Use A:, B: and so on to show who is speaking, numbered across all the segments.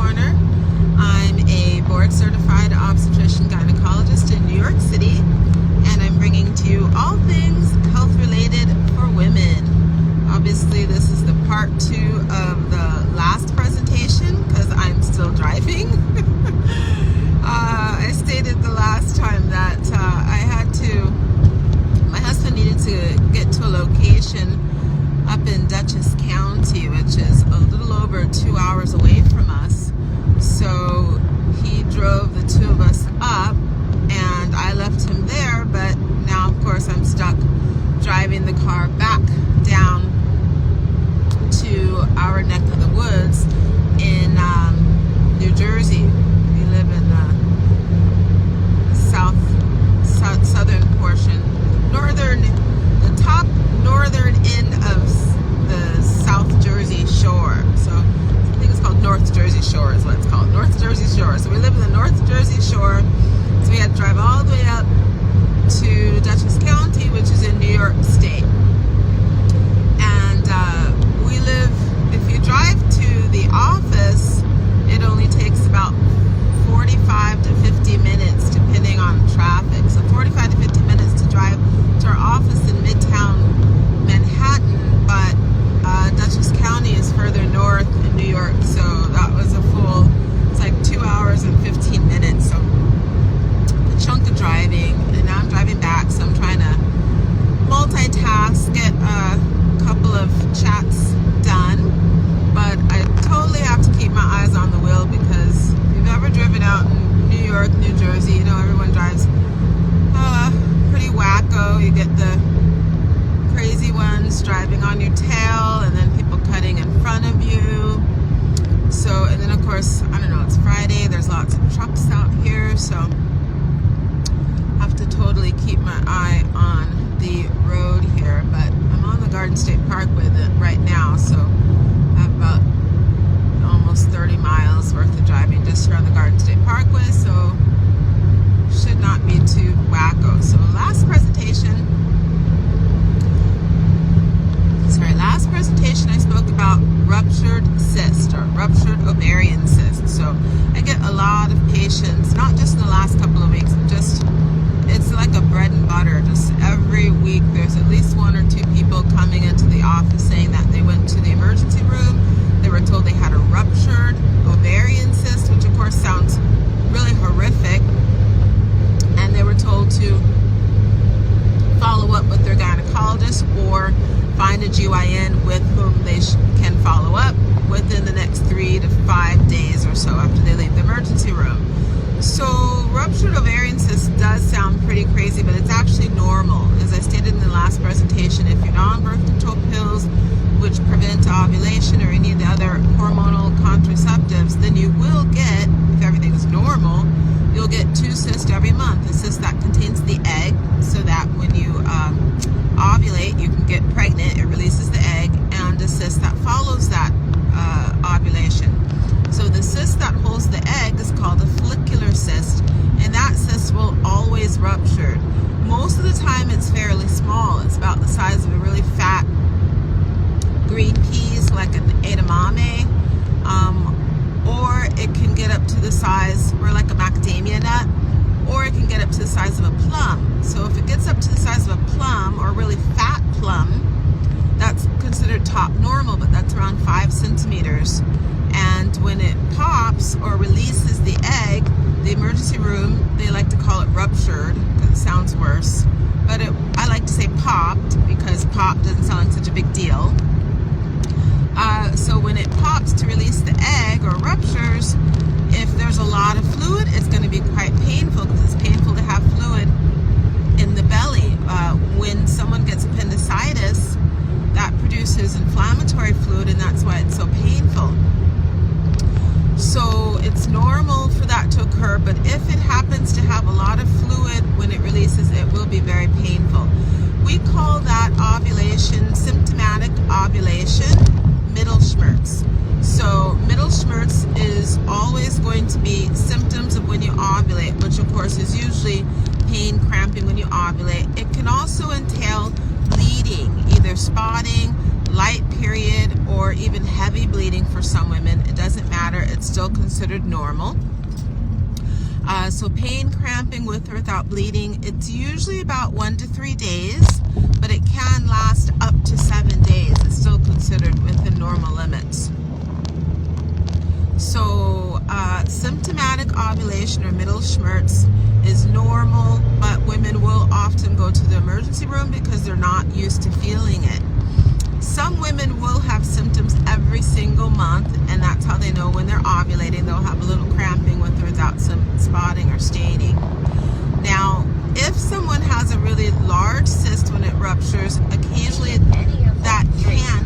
A: Corner. I'm a board-certified obstetrician gynecologist in New York City, and I'm bringing to you all things health-related for women. Obviously, this is the part 2 of the last presentation because I'm still driving. I stated the last time that my husband needed to get to a location up in Dutchess County, which is a little over 2 hours away from us. So he drove the two of us up, and I left him there, but now of course I'm stuck driving the car back down to our neck of the woods in New Jersey. We live in the southern portion, the top northern end of the South Jersey Shore. So I think it's called North Jersey Shore is what it's called, North Jersey Shore. So we live in the North Jersey Shore, so we had to drive all the way up to Dutchess County, which is in New York State. And we live, if you drive to the office, it only takes about 45 to 50 minutes depending on traffic. So 45 to 50 minutes to drive to our office in Midtown Manhattan, but Dutchess County is further north in New York, so that was it's like 2 hours and 15 minutes. So a chunk of driving, and now I'm driving back, so I'm trying to multitask, get a couple of chats done, but I totally have to keep my eyes on the wheel because if you've ever driven out in New York, New Jersey, you know everyone drives pretty wacko. You get the crazy ones driving on your tail, and then people cutting in front of you. So, and then of course, I don't know, it's Friday, there's lots of trucks out here, so I have to totally keep my eye on the road here. But I'm on the Garden State Parkway right now, so I have about almost 30 miles worth of driving just around the Garden State Parkway, so should not be too wacko. So last presentation I spoke about ruptured cyst or ruptured ovarian cyst. So I get a lot of patients, not just in the last couple of weeks, but it's like a bread and butter. Just every week there's at least 1 or 2 people coming into the office saying that they went to the emergency room, they were told they had a ruptured ovarian cyst, which of course sounds really horrific, and they were told to follow up with their gynecologist or find a GYN with whom they can follow up within the next 3 to 5 days or so after they leave the emergency room. So ruptured ovarian cyst does sound pretty crazy, but it's actually normal. As I stated in the last presentation, if you're on birth control pills, which prevent ovulation or any of the other hormonal contraceptives, then you will get, if everything is normal, you'll get 2 cysts every month. A cyst that contains the egg, so that when you ovulate, you can get pregnant, it releases the egg, and a cyst that follows that ovulation. So the cyst that holds the egg is called a follicular cyst, and that cyst will always rupture. Most of the time it's fairly small. It's about the size of a really fat green peas, like an edamame, or it can get up to the size, or like a macadamia nut, or it can get up to the size of a plum. So if it gets up to the size of a plum, or a really fat plum, that's considered top normal, but that's around 5 centimeters. And when it pops or releases the egg, the emergency room, they like to call it ruptured because it sounds worse, but I like to say popped because pop doesn't sound like such a big deal. So when it pops to release the egg or ruptures, if there's a lot of fluid, it's going to be quite painful because it's painful to have fluid in the belly. When someone gets appendicitis, that produces inflammatory fluid, and that's why it's so painful. So it's normal for that to occur, but if it happens to have a lot of fluid when it releases, it will be very painful. We call that ovulation, symptomatic ovulation, Mittelschmerz. So Mittelschmerz is always going to be symptoms of when you ovulate, which of course is usually pain, cramping when you ovulate. It can also entail bleeding, either spotting, light period, or even heavy bleeding for some women. It doesn't matter. It's still considered normal. So pain, cramping with or without bleeding, it's usually about 1 to 3 days, but it can last up to 7 days. It's still considered within normal limits. So symptomatic ovulation or middle schmerz is normal, but women will often go to the emergency room because they're not used to feeling it. Some women will have symptoms every single month, and that's how they know when they're ovulating. They'll have a little cramping with or without some spotting or staining. Now, if someone has a really large cyst when it ruptures, occasionally that can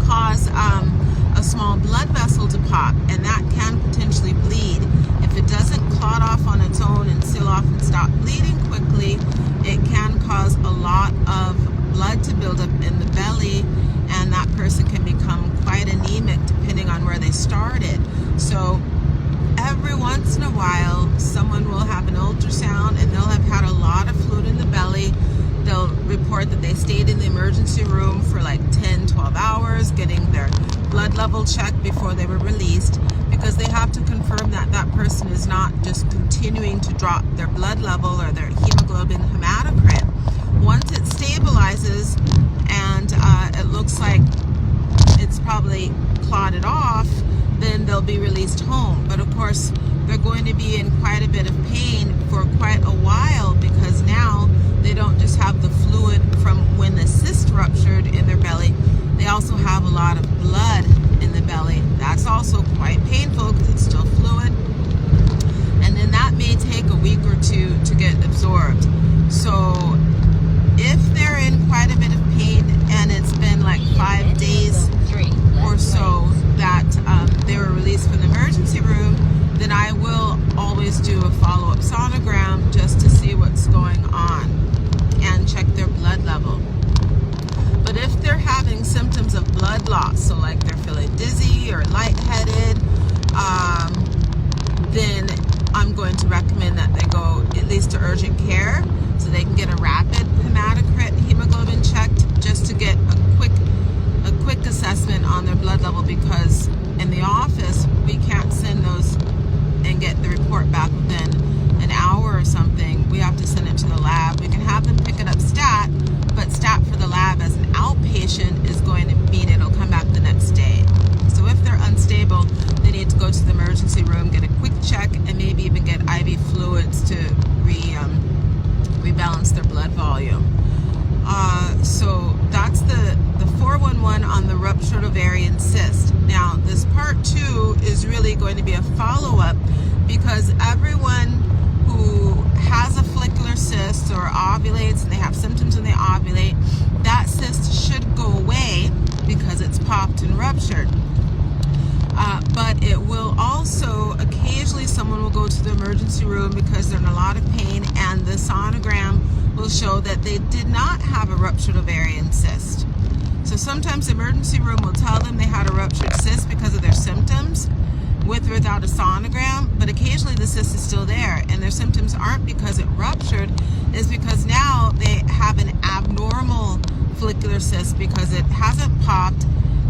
A: cause a small blood vessel to pop, and that can potentially bleed. If it doesn't clot off on its own and seal off and stop bleeding quickly, it can cause a lot of blood to build up in the belly, and that person can become quite anemic depending on where they started. So every once in a while, someone will have an ultrasound and they'll have had a lot of fluid in the belly. They'll report that they stayed in the emergency room for like 10, 12 hours getting their blood level checked before they were released, because they have to confirm that that person is not just continuing to drop their blood level or their hemoglobin hematocrit. Once it stabilizes and it looks like it's probably clotted off, then they'll be released home. But of course, they're going to be in quite a bit of pain for quite a while, because now they don't just have the fluid from when the cyst ruptured in their belly, they also have a lot of blood in the belly. That's also quite painful because it's still fluid. And then that may take a week or two to get absorbed. So if they're in quite a bit of pain and it's been like 5 days or so that they were released from the emergency room, then I will always do a follow-up sonogram just to see what's going on and check their blood level. But if they're having symptoms of blood loss, so like they're feeling dizzy or lightheaded, then I'm going to recommend that they go at least to urgent care so they can get a rapid hematocrit hemoglobin checked, just to get a quick assessment on their blood level, because in the office we can't send those and get the report back within an hour or something. We have to send it to the lab. We can have them pick it up stat, but stat for the lab as an outpatient is going to mean it'll come back the next day. So if they're unstable, they need to go to the emergency room, get a quick check, and maybe even get IV fluids to rebalance their blood volume. So that's the 411 on the ruptured ovarian cyst. Now, this part 2 is really going to be a follow-up, because everyone who has a follicular cyst or ovulates and they have symptoms when they ovulate, that cyst should go away because it's popped and ruptured. But it will also, occasionally someone will go to the emergency room because they're in a lot of pain, and the sonogram will show that they did not have a ruptured ovarian cyst. So sometimes the emergency room will tell them they had a ruptured cyst because of their symptoms, with or without a sonogram, but occasionally the cyst is still there, and their symptoms aren't because it ruptured, is because now they have an abnormal follicular cyst because it hasn't popped,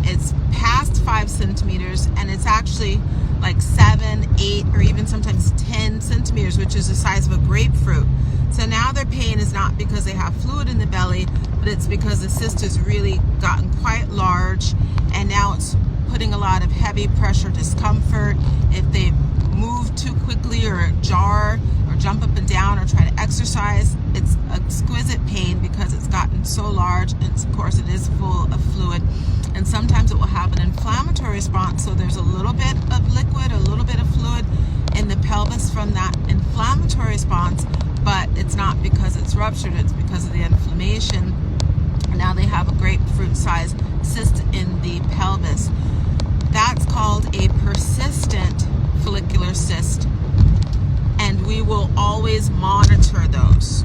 A: it's past 5 centimeters, and it's actually like 7, 8, or even sometimes 10 centimeters, which is the size of a grapefruit. So now their pain is not because they have fluid in the belly, but it's because the cyst has really gotten quite large, and now it's putting a lot of heavy pressure discomfort. If they move too quickly or jar or jump up and down or try to exercise, it's exquisite pain because it's gotten so large, and of course it is full of fluid. And sometimes it will have an inflammatory response, so there's a little bit of liquid, a little bit of fluid in the pelvis from that inflammatory response, but it's not because it's ruptured, it's because of the inflammation. And now they have a grapefruit-sized cyst in the pelvis. That's called a persistent follicular cyst, and we will always monitor those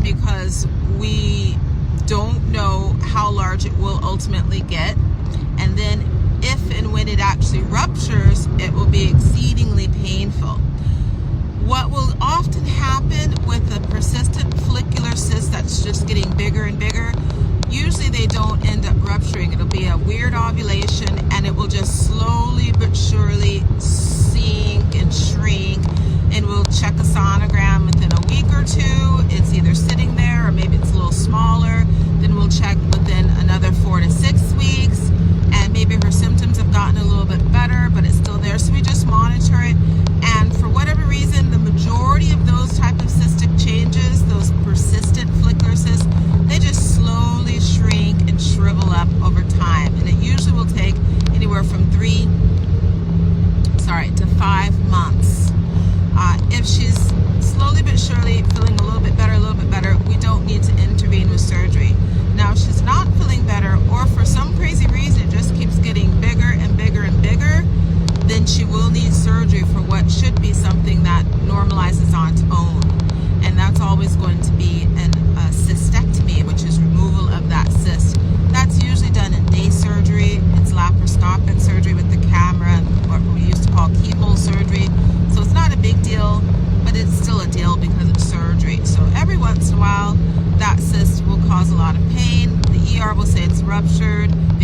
A: because we don't know how large it will ultimately get, and then if and when it actually ruptures, it will be exceedingly painful. What will often happen with a persistent follicular cyst that's just getting bigger and bigger, usually they don't end up rupturing. It'll be a weird ovulation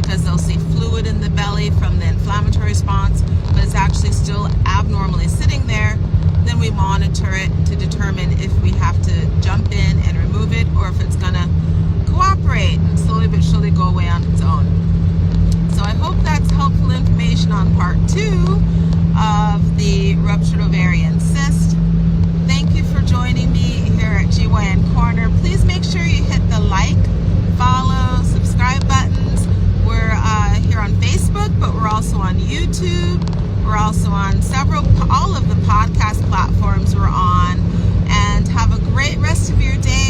A: because they'll see fluid in the belly from the inflammatory response, but it's actually still abnormally sitting there. Then we monitor it to determine if we have to jump in and remove it, or if it's going to cooperate and slowly but surely go away on its own. So I hope that's helpful information on part 2 of the ruptured ovarian cyst. Thank you for joining me here at GYN Corner. Please make sure you hit the like, follow, subscribe buttons. We're here on Facebook, but we're also on YouTube. We're also on all of the podcast platforms we're on. And have a great rest of your day.